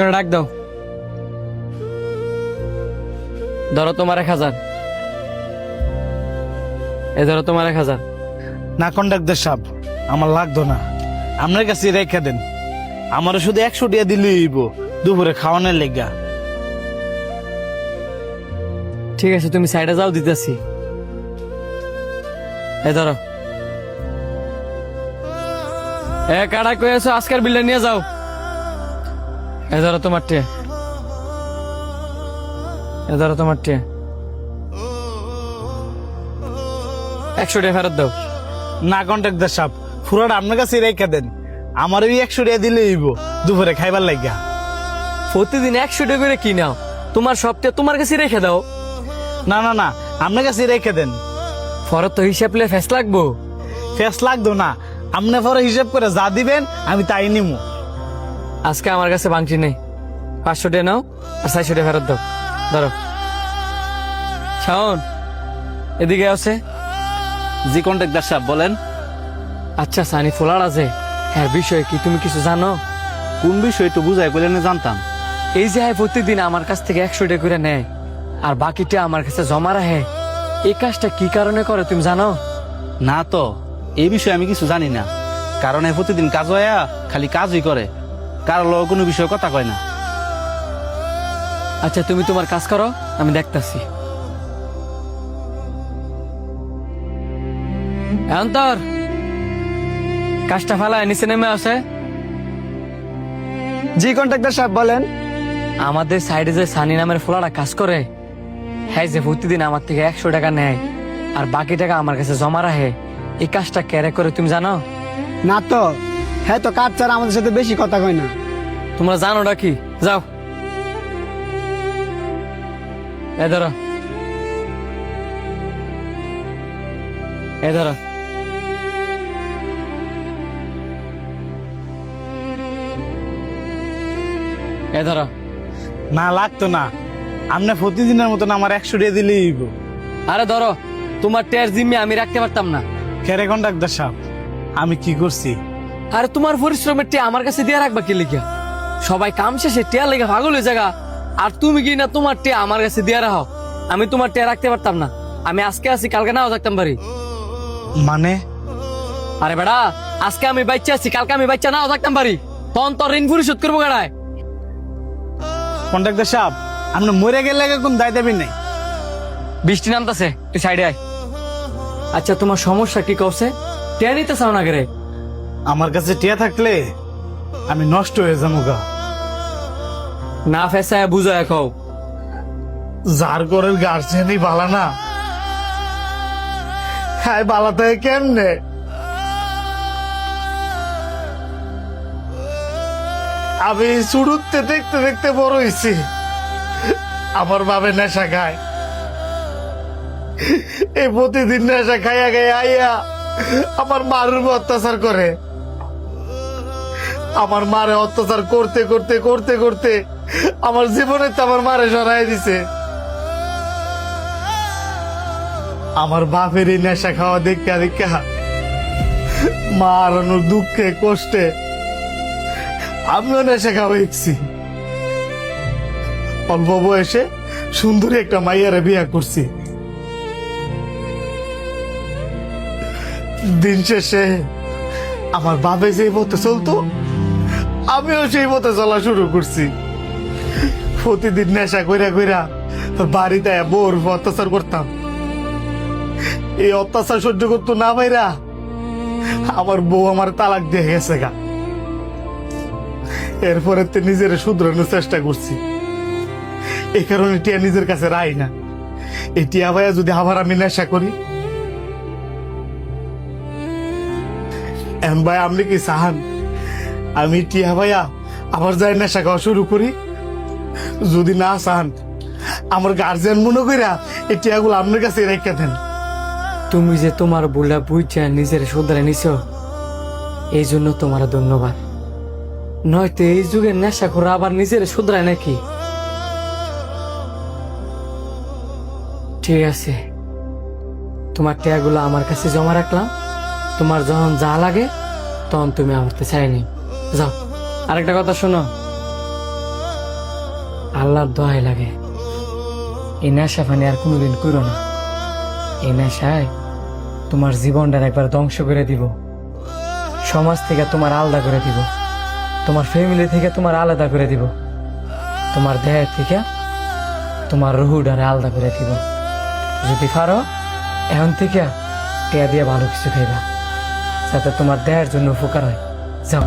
করে ডাক দাও। ধরো তোমার 1000। এ ধরো তোমার 1000। না কন্ডাক্টর সাহেব, আমার লাগতো না, আপনার কাছে রেখে দেন। আমারও শুধু 100 টাকা দিলেই হইব দুপুরে খাওয়ানোর লেগা। ঠিক আছে, তুমি সাইডে যাও, দিতেছি। এ ধরো। কাটা কয়েছো, আজকের বিলটা নিয়ে যাও। এ ধরো তোমার টে। এ ধরো তোমার টে। 100 টাকা ফেরত দাও। না কন্ডাক্টর সাহেব, পুরোটা আপনার কাছে রেখে দেন। আমার ওই 100 টাকা দিলেই হইব দুপুরে খাইবার লেগা। প্রতিদিন 100 টাকা করে কি নাও? তোমার সপ্তাহে তোমার কাছে রেখে দাও। না না না, আপনার কাছে রেখে দেন। ফরত তো হিসাব লে ফেস লাগবো। ফেস লাগতো না, আপনি পরে হিসাব করে যা দিবেন আমি তাই নিমু। আজকে আমার কাছে বাংটি নেই। 500 টাকা নাও আর 400 টাকা ফেরত দাও। ধরো। শাওন, এদিকে আছে। জি কন্ট্রাক্টর সাহেব বলেন। আচ্ছা, সানি ফোলার আছে, হ্যাঁ বিষয় কি তুমি কিছু জানো? কোন বিষয় একটু বুঝাই বলে জানতাম। এই যে প্রতিদিন আমার কাছ থেকে 100 টাকা করে নেয় আর বাকিটা আমার কাছে জমা রাখে, এই কাজটা কি কারণে করে তুমি জানো? না তো, এই বিষয়ে আমি কিছু জানি না। কারণ প্রতিদিন কাজ হইয়া খালি কাজই করে, কারো লগে কোনো বিষয়ে কথা কয় না। আচ্ছা, তুমি তোমার কাজ করো, আমি দেখতাছি। অন্তর, কাজটা ফালায় নিচে নেমে আসে। জি কন্ট্রাক্টর সাহেব বলেন। আমাদের সাইডে যে সানি নামের ফোলাটা কাজ করে, হ্যাঁ যে প্রতিদিন আমার থেকে 100 টাকা নেয় আর বাকি টাকা আমার কাছে জমা রাখে, এই কাজটা কেরে করে তুমি জানো? না তো, হ্যাঁ তো কাজ ছাড়া আমাদের সাথে বেশি কথা কয় না। তোমরা জানোটা কি? যাও। এ ধরো। এ ধরো। এ ধরো। না লাগতো না, আপনি প্রতিদিনের মতন আমার 100 টাকা দিলেই হইব। আরে ধরো, তোমার টের জিম্মি আমি রাখতে পারতাম না। কেরে কন্ডাক্টর সাহেব, আমি কি করছি? আরে তোমার পরিশ্রমের টিয়া আমার কাছে দিয়ে রাখবা কি লিখা? সবাই কাম শেষে টিয়া লেগে পাগল হয়ে জায়গা, আর তুমি কি না তোমার টিয়া আমার কাছে দিয়ে রাখো? আমি তোমার টিয়া রাখতে পারতাম না। আমি আজকে আছি, কালকে নাও থাকতাম পারি। মানে? আরে বেড়া, আজকে আমি বাচ্চা আছি, কালকে আমি বাচ্চা নাও থাকতাম পারি। তখন তোর ঋণ পরিশোধ করবো গাড়ায়। কন্ডাক্টর সাহেব, আপনি মরে গেলে কোন দায় দেবেন নাই। বৃষ্টি নামতেছে, তুই সাইডে আয়। আচ্ছা, তোমার সমস্যা কি করছে? টিয়া নিতে চাও না রে? আমার কাছে টিয়া থাকলে আমি নষ্ট হয়ে যাবো গা। না ফেসায় বুঝায় কও। যার ঘরের গার্জেনই বালা না, হ্যাঁ বালা থাকে কেমনে? আমি শুরুতে দেখতে দেখতে বড় হয়েছি। আমার বাবে নেশা খায়, এই প্রতিদিন নেশা খাইয়া খাইয়া আইয়া আমার মার উপর অত্যাচার করে। আমার মারে অত্যাচার করতে করতে করতে করতে আমার জীবনে তো আমার মারে সরাই দিছে। আমার বাপের এই নেশা খাওয়া দেখা দেখা মা হারানোর দুঃখে কষ্টে আমিও নেশা খাওয়া হয়েছি। অল্প বয়সে সুন্দরী একটা মাইয়ারে বিয়ে করছি। দিন শেষে আমার বাপে যেই পথে চলতো আমিও সেই পথে চলা শুরু করছি। প্রতিদিন নেশা কইরা কইরা বাড়িতে বোর অত্যাচার করতাম। এই অত্যাচার সহ্য করতো না ভাইরা আমার বউ আমার তালাক দিয়ে গেছে গা। এরপরে নিজের শুধরানোর চেষ্টা করছি। এই কারণে টিয়া নিজের কাছে রাই না। এই টিয়া ভাইয়া যদি আবার আমি নেশা করি, এখন ভাই আপনি কি চাহান আমি টিয়া ভাইয়া আবার যাই নেশা খাওয়া শুরু করি? যদি না চান আমার গার্জিয়ান মনে কইরা এই টিয়াগুলো আপনার কাছে রেখে দেন। তুমি যে তোমার বুলা বুঝা নিজের শুধরে নিছ, এই জন্য তোমার ধন্যবাদ। নয়তো এই যুগে নেশা করে আবার নিজের শুধরায় নাকি? ঠিক আছে, তোমার টিয়াগুলো আমার কাছে জমা রাখলাম। তোমার যখন যা লাগে তখন তুমি আমার চাইনি। যাও। আরেকটা কথা শোনো, আল্লাহর দোহাই লাগে এই নেশা ফানি আর কোনোদিন করো না। এই নেশায় তোমার জীবনটার একবার ধ্বংস করে দিব, সমাজ থেকে তোমার আলাদা করে দিব, তোমার ফ্যামিলি থেকে তোমার আলাদা করে দিব, তোমার দেহের থেকে তোমার রুহুডারে আলাদা করে দিব। যদি পারো এখন থেকে টিয়া দিয়ে ভালো কিছু খাইবা, যাতে তোমার দেহের জন্য উপকার হয়। যাও।